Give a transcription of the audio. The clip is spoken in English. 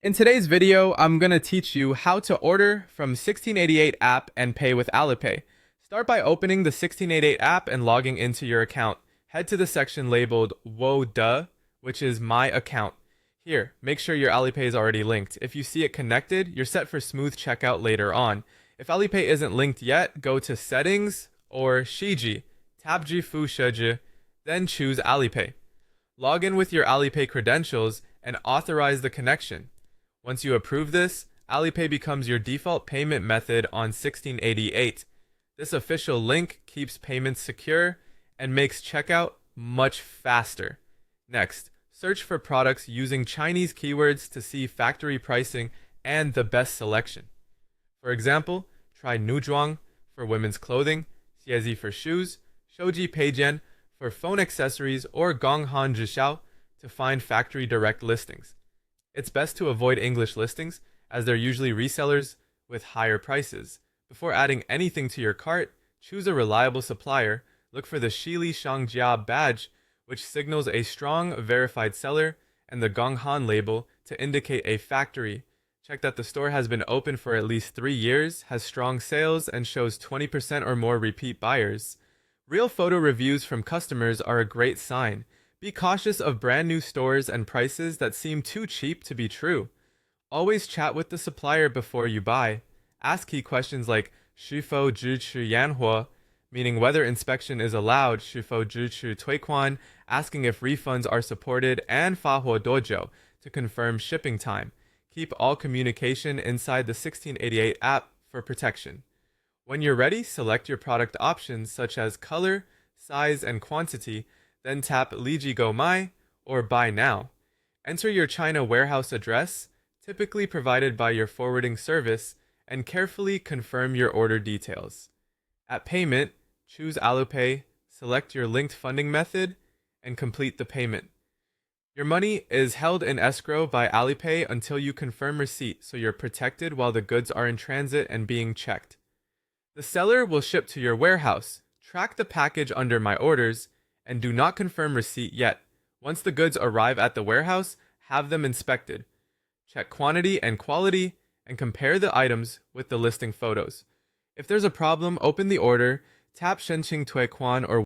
In today's video, I'm going to teach you how to order from 1688 app and pay with Alipay. Start by opening the 1688 app and logging into your account. Head to the section labeled Whoa Duh, which is My Account. Here, make sure your Alipay is already linked. If you see it connected, you're set for smooth checkout later on. If Alipay isn't linked yet, go to Settings or Shiji, Tabji Fu Sheji, then choose Alipay. Log in with your Alipay credentials and authorize the connection. Once you approve this, Alipay becomes your default payment method on 1688. This official link keeps payments secure and makes checkout much faster. Next, search for products using Chinese keywords to see factory pricing and the best selection. For example, try Nuzhuang for women's clothing, Xiezi for shoes, Shouji Peijian for phone accessories, or Gonghan Zhixiao to find factory direct listings. It's best to avoid English listings as they're usually resellers with higher prices. Before adding anything to your cart, choose a reliable supplier. Look for the Shili Shangjia badge, which signals a strong, verified seller, and the Gonghan label to indicate a factory. Check that the store has been open for at least 3 years, has strong sales, and shows 20% or more repeat buyers. Real photo reviews from customers are a great sign. Be cautious of brand new stores and prices that seem too cheap to be true. Always chat with the supplier before you buy. Ask key questions like 是否支持验货, meaning whether inspection is allowed, 是否支持退款, asking if refunds are supported, and 发货多久 to confirm shipping time. Keep all communication inside the 1688 app for protection. When you're ready, select your product options such as color, size, and quantity, then tap Liji Go My or Buy Now. Enter your China warehouse address, typically provided by your forwarding service, and carefully confirm your order details. At payment, choose Alipay, select your linked funding method, and complete the payment. Your money is held in escrow by Alipay until you confirm receipt, so you're protected while the goods are in transit and being checked. The seller will ship to your warehouse. Track the package under My Orders, and do not confirm receipt yet. Once the goods arrive at the warehouse, have them inspected. Check quantity and quality, and compare the items with the listing photos. If there's a problem, open the order, tap Shenqing Tui Quan or